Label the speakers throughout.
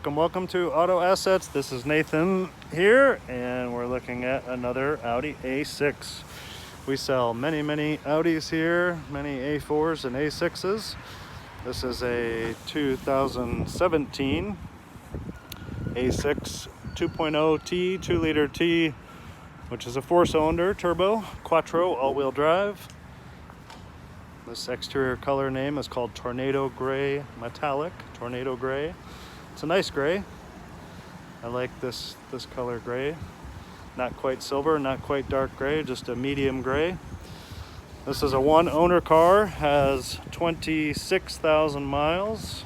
Speaker 1: Welcome to Auto Assets. This is Nathan here, and we're looking at another Audi A6. We sell many Audis here, many A4s and A6s. This is a 2017 A6 2.0 T, 2-liter T, which is a 4-cylinder turbo, Quattro, all-wheel drive. This exterior color name is called Tornado Gray Metallic, Tornado Gray. It's a nice gray. I like this color gray. Not quite silver, not quite dark gray, just a medium gray. This is a one-owner car, has 26,000 miles.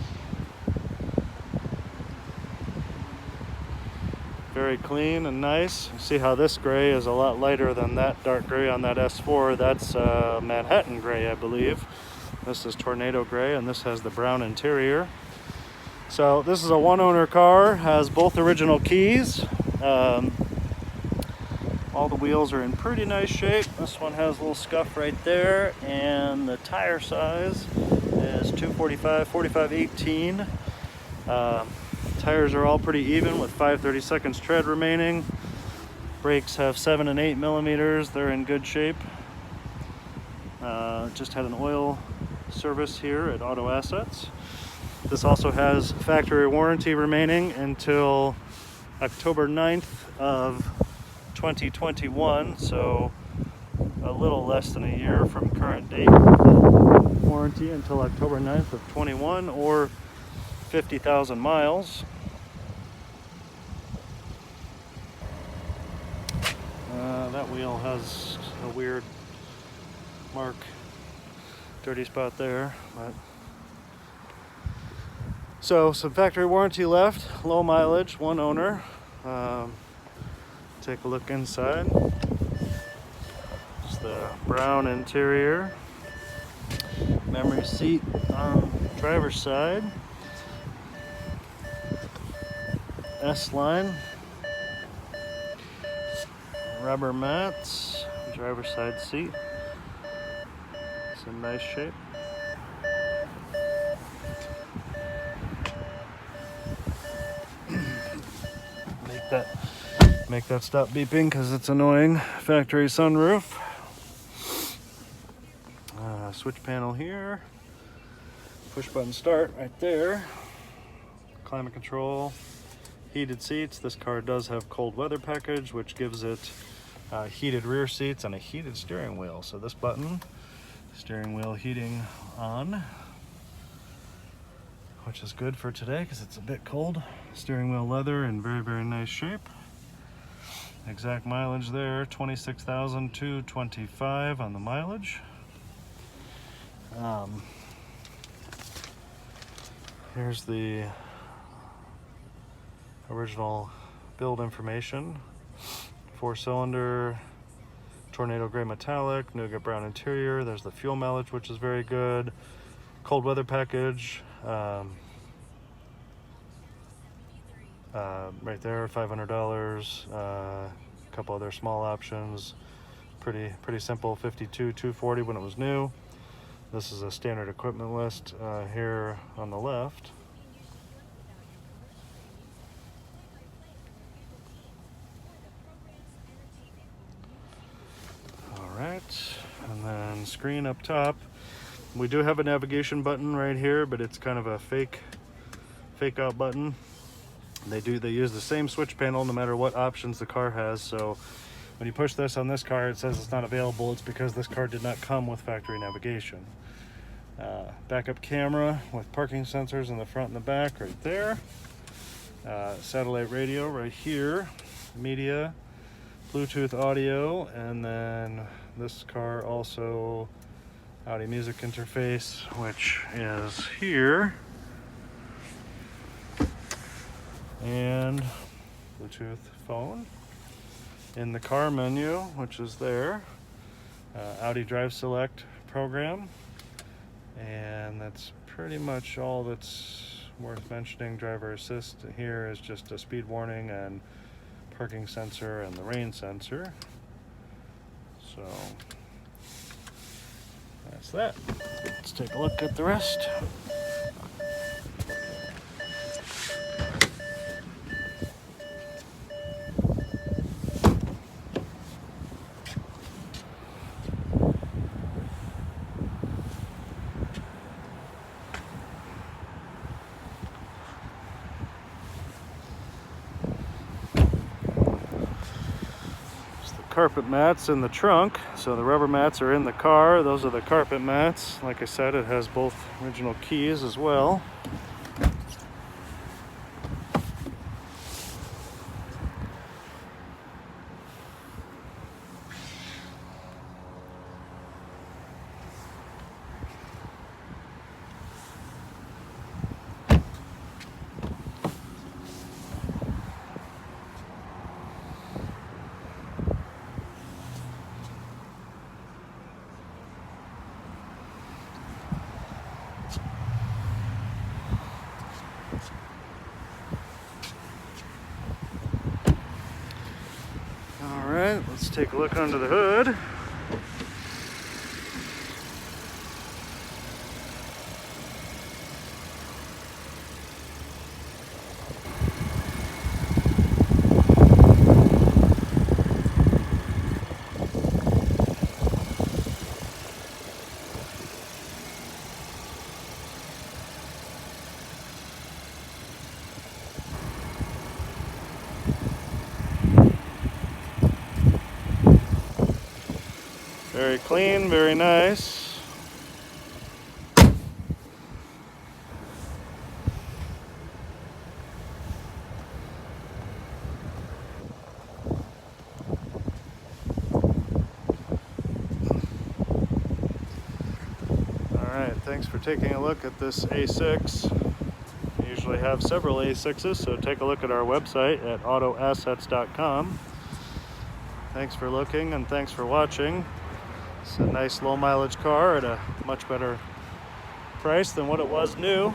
Speaker 1: Very clean and nice. See how this gray is a lot lighter than that dark gray on that S4. That's Manhattan gray, I believe. This is Tornado Gray, and this has the brown interior. So this is a one-owner car, has both original keys. All the wheels are in pretty nice shape. This one has a little scuff right there, and the tire size is 245, 45, 18. Tires are all pretty even with 5/32 tread remaining. Brakes have 7 and 8 millimeters. They're in good shape. Just had an oil service here at Auto Assets. This also has factory warranty remaining until October 9th of 2021, so a little less than a year from current date. Warranty until October 9th of 21, or 50,000 miles. That wheel has a weird mark, dirty spot there. So some factory warranty left, low mileage, one owner. Take a look inside. It's the brown interior. Memory seat on driver's side. S-line. Rubber mats. Driver's side seat. It's in nice shape. Make that stop beeping because it's annoying. Factory sunroof. Switch panel here. Push button start right there. Climate control. Heated seats. This car does have cold weather package, which gives it heated rear seats and a heated steering wheel. So this button, steering wheel heating on, which is good for today because it's a bit cold. Steering wheel leather in very nice shape. Exact mileage there, 26,225 on the mileage. Here's the original build information. 4-cylinder, Tornado Gray Metallic, Nougat brown interior. There's the fuel mileage, which is very good. Cold weather package. Right there, $500. A couple other small options. Pretty simple. 52,240 when it was new. This is a standard equipment list here on the left. All right, and then screen up top. We do have a navigation button right here, but it's kind of a fake out button. They use the same switch panel no matter what options the car has. So when you push this on this car, it says it's not available. It's because this car did not come with factory navigation. Backup camera with parking sensors in the front and the back right there. Satellite radio right here. Media, Bluetooth audio, and then this car also Audi music interface, which is here. And Bluetooth phone. In the car menu, which is there, Audi Drive Select program, and that's pretty much all that's worth mentioning. Driver assist here is just a speed warning and parking sensor and the rain sensor. So that's that. Let's take a look at the rest. carpet mats in the trunk. So the rubber mats are in the car. Those are the carpet mats. Like I said, it has both original keys as well. Alright, let's take a look under the hood. Very clean, very nice. Alright, thanks for taking a look at this A6. We usually have several A6s, so take a look at our website at autoassets.com. Thanks for looking and thanks for watching. It's a nice low mileage car at a much better price than what it was new.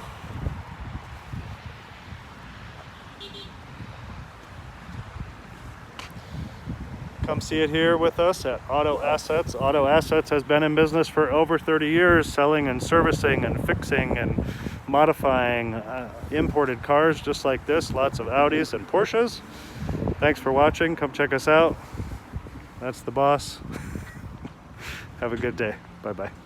Speaker 1: Come see it here with us at Auto Assets. Auto Assets has been in business for over 30 years, selling and servicing and fixing and modifying imported cars just like this. Lots of Audis and Porsches. Thanks for watching. Come check us out. That's the boss. Have a good day. Bye-bye.